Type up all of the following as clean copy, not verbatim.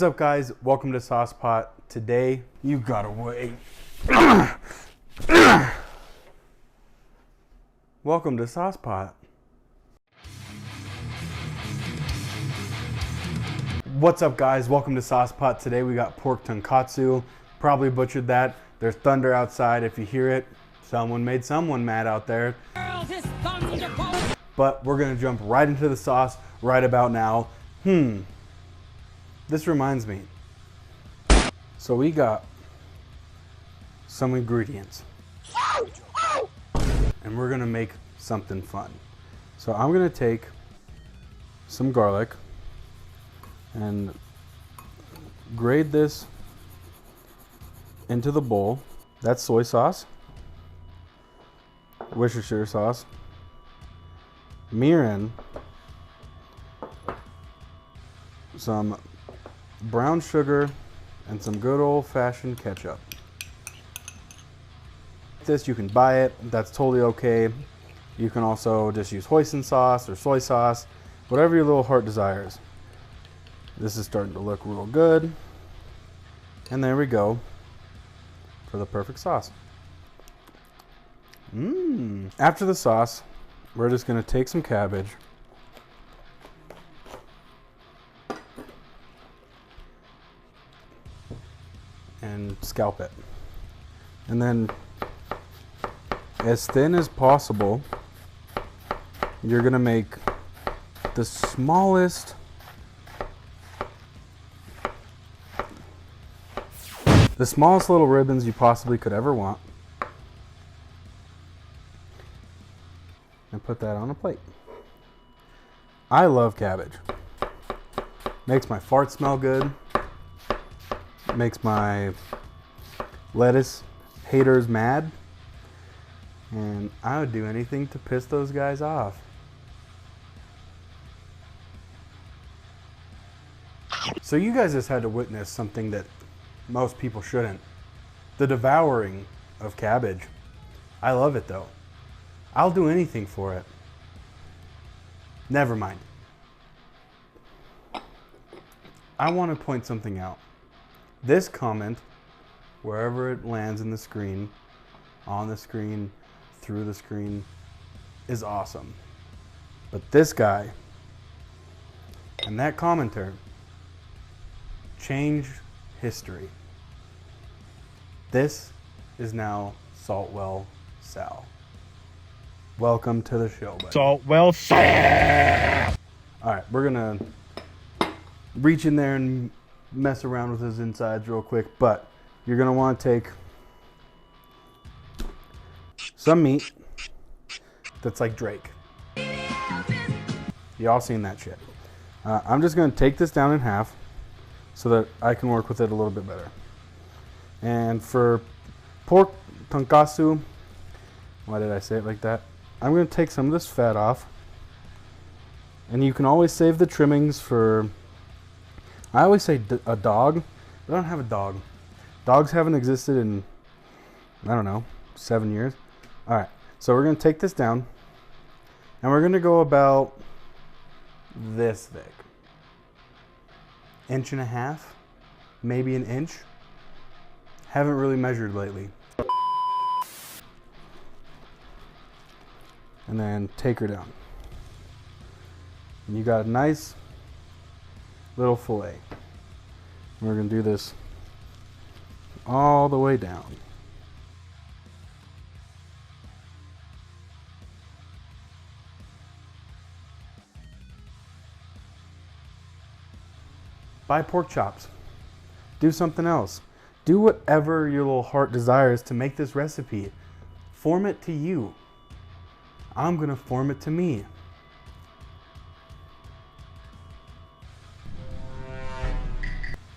What's up, guys? Welcome to Sauce Pot. Today, you gotta wait. Welcome to Sauce Pot. What's up, guys? Welcome to Sauce Pot. Today we got pork tonkatsu. Probably butchered that. There's thunder outside. If you hear it, someone made someone mad out there. But we're gonna jump right into the sauce right about now. This reminds me. So we got some ingredients. And we're gonna make something fun. So I'm gonna take some garlic and grate this into the bowl. That's soy sauce, Worcestershire sauce, mirin, some brown sugar, and some good old-fashioned ketchup. This, you can buy it, that's totally okay. You can also just use hoisin sauce or soy sauce, whatever your little heart desires. This is starting to look real good. And there we go for the perfect sauce. After the sauce, we're just gonna take some cabbage and scalp it. And then as thin as possible, you're gonna make the smallest little ribbons you possibly could ever want, and put that on a plate. I love cabbage. Makes my fart smell good. Makes my lettuce haters mad. And I would do anything to piss those guys off. So you guys just had to witness something that most people shouldn't. The devouring of cabbage. I love it though. I'll do anything for it. Never mind. I want to point something out. This comment, wherever it lands in the screen, on the screen, through the screen, is awesome. But this guy and that commenter changed history. This is now Saltwell Sal. Welcome to the show, buddy. Saltwell Sal. All right, we're gonna reach in there and mess around with his insides real quick, but you're gonna want to take some meat that's like Drake. Y'all seen that shit. I'm just gonna take this down in half so that I can work with it a little bit better. And for pork tonkatsu, why did I say it like that? I'm gonna take some of this fat off, and you can always save the trimmings for, I always say a dog, but I don't have a dog. Dogs haven't existed in, I don't know, 7 years. All right, so we're gonna take this down, and we're gonna go about this thick. 1.5 inches, maybe an inch. Haven't really measured lately. And then take her down. And you got a nice little fillet. We're gonna do this all the way down. Buy pork chops. Do something else. Do whatever your little heart desires to make this recipe. Form it to you. I'm gonna form it to me.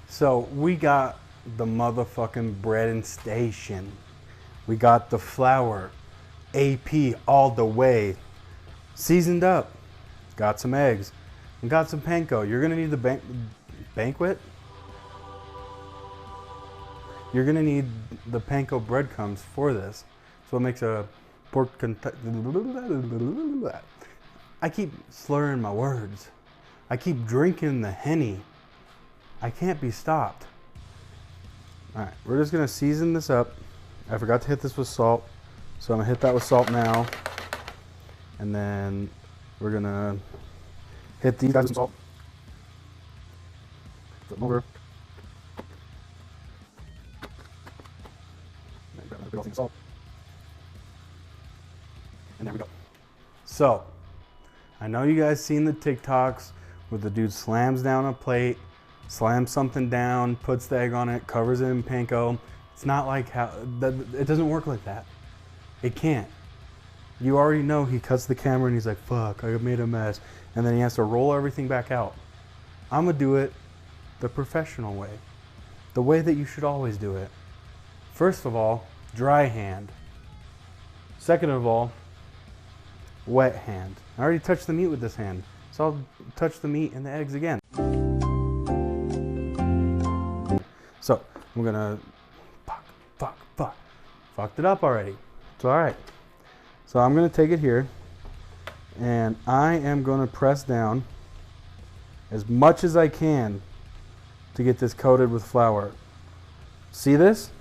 So we got the motherfucking bread and station. We got the flour, AP all the way, seasoned up. Got some eggs, and got some panko. You're gonna need the banquet. You're gonna need the panko breadcrumbs for this. So it makes a pork. I keep slurring my words. I keep drinking the Henny. I can't be stopped. All right, we're just gonna season this up. I forgot to hit this with salt, so I'm gonna hit that with salt now. And then we're gonna hit these guys with salt. Flip them over. And grab another big old thing of salt. And there we go. So, I know you guys seen the TikToks where the dude slams down a plate, slams something down, puts the egg on it, covers it in panko. It's not like how, it doesn't work like that. It can't. You already know he cuts the camera and he's like, fuck, I made a mess. And then he has to roll everything back out. I'm gonna do it the professional way. The way that you should always do it. First of all, dry hand. Second of all, wet hand. I already touched the meat with this hand, so I'll touch the meat and the eggs again. So, I'm gonna, fucked it up already. It's all right. So I'm gonna take it here, and I am gonna press down as much as I can to get this coated with flour. See this?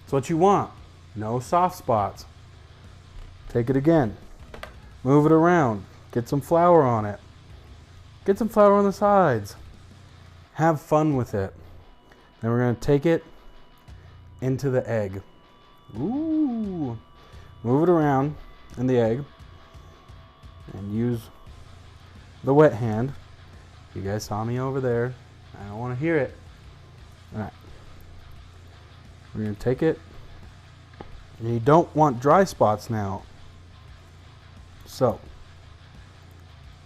It's what you want. No soft spots. Take it again. Move it around. Get some flour on it. Get some flour on the sides. Have fun with it. Then we're going to take it into the egg. Ooh. Move it around in the egg. And use the wet hand. You guys saw me over there. I don't want to hear it. Alright. We're going to take it. And you don't want dry spots now. So,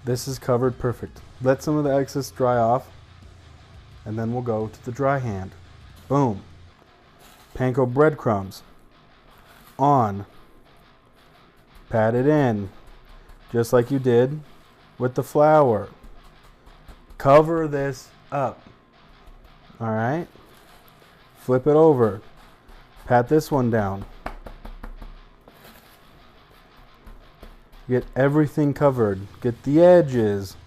this is covered perfect. Let some of the excess dry off, and then we'll go to the dry hand. Boom. Panko breadcrumbs. On. Pat it in, just like you did with the flour. Cover this up. Alright? Flip it over. Pat this one down. Get everything covered. Get the edges.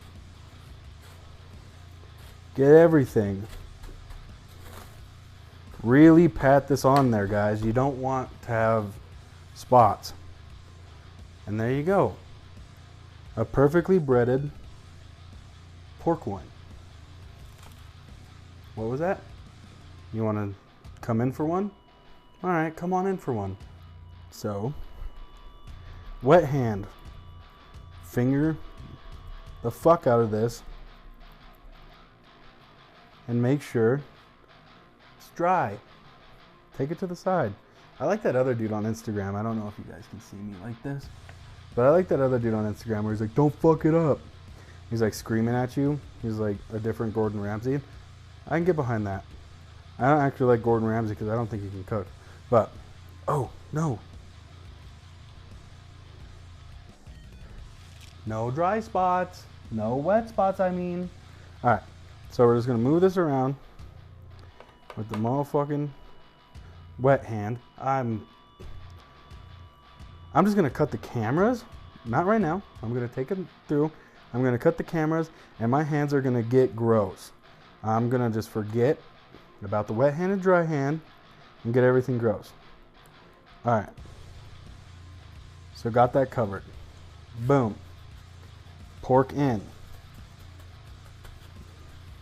Get everything. Really pat this on there, guys. You don't want to have spots. And there you go. A perfectly breaded pork loin. What was that? You want to come in for one? All right, come on in for one. So, wet hand. Finger the fuck out of this and make sure it's dry. Take it to the side. I like that other dude on Instagram. I don't know if you guys can see me like this, but I like that other dude on Instagram where he's like, don't fuck it up. He's like screaming at you. He's like a different Gordon Ramsay. I can get behind that. I don't actually like Gordon Ramsay because I don't think he can cook. But, oh, no. No dry spots. No wet spots, I mean. Alright, so we're just going to move this around with the motherfucking wet hand. I'm just going to cut the cameras. Not right now. I'm going to take it through. I'm going to cut the cameras, and my hands are going to get gross. I'm going to just forget about the wet hand and dry hand and get everything gross. Alright. So got that covered. Boom. Pork in.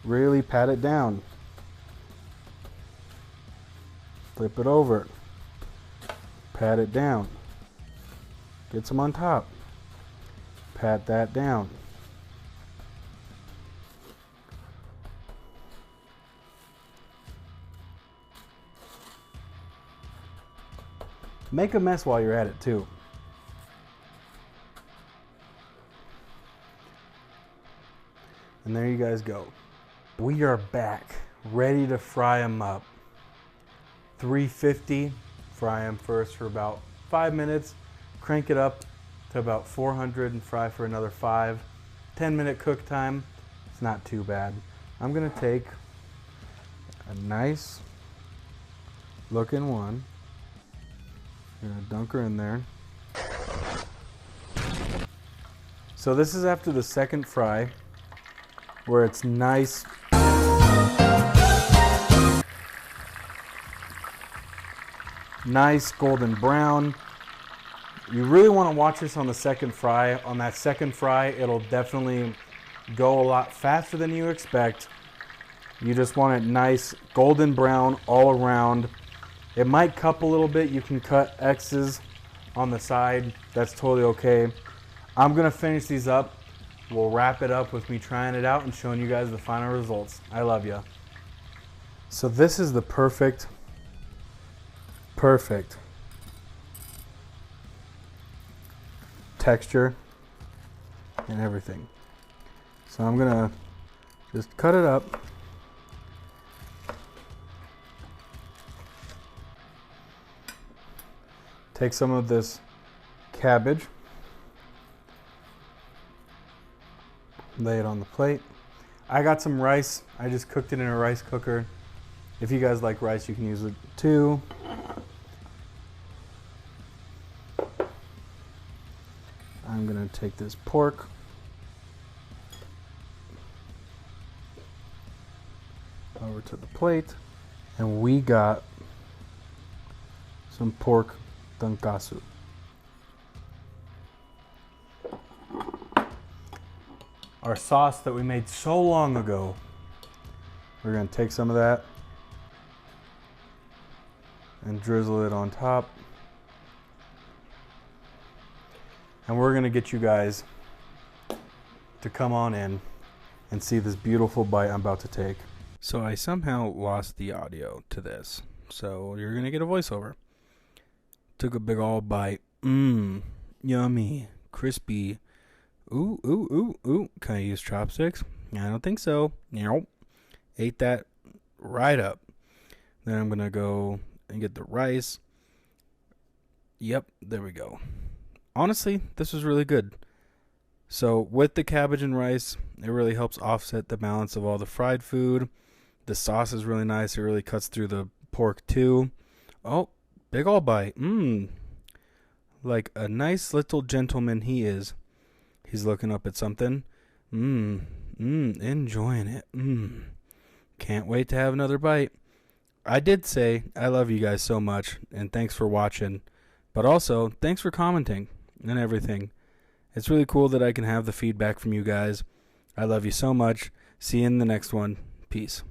Really pat it down. Flip it over. Pat it down. Get some on top. Pat that down. Make a mess while you're at it too. And there you guys go. We are back, ready to fry them up. 350, fry them first for about 5 minutes, crank it up to about 400 and fry for another 5. 10-minute cook time, it's not too bad. I'm gonna take a nice looking one. I'm gonna dunk her in there. So this is after the second fry, where it's nice nice golden brown. You really want to watch this on the second fry. On that second fry, it'll definitely go a lot faster than you expect. You just want it nice golden brown all around. It might cup a little bit. You can cut X's on the side. That's totally okay. I'm going to finish these up. We'll wrap it up with me trying it out and showing you guys the final results. I love you. So this is the perfect texture and everything. So I'm going to just cut it up. Take some of this cabbage, lay it on the plate. I got some rice. I just cooked it in a rice cooker. If you guys like rice, you can use it too. I'm gonna take this pork, over to the plate, and we got some pork Tonkatsu. Our sauce that we made so long ago. We're going to take some of that and drizzle it on top. And we're going to get you guys to come on in and see this beautiful bite I'm about to take. So I somehow lost the audio to this. So you're going to get a voiceover. Took a big ol' bite. Yummy. Crispy. Ooh, ooh, ooh, ooh. Can I use chopsticks? I don't think so. Nope. Ate that right up. Then I'm going to go and get the rice. Yep, there we go. Honestly, this was really good. So with the cabbage and rice, it really helps offset the balance of all the fried food. The sauce is really nice. It really cuts through the pork too. Oh, big ol' bite. Like a nice little gentleman he is. He's looking up at something. Enjoying it. Can't wait to have another bite. I did say I love you guys so much, and thanks for watching. But also, thanks for commenting and everything. It's really cool that I can have the feedback from you guys. I love you so much. See you in the next one. Peace.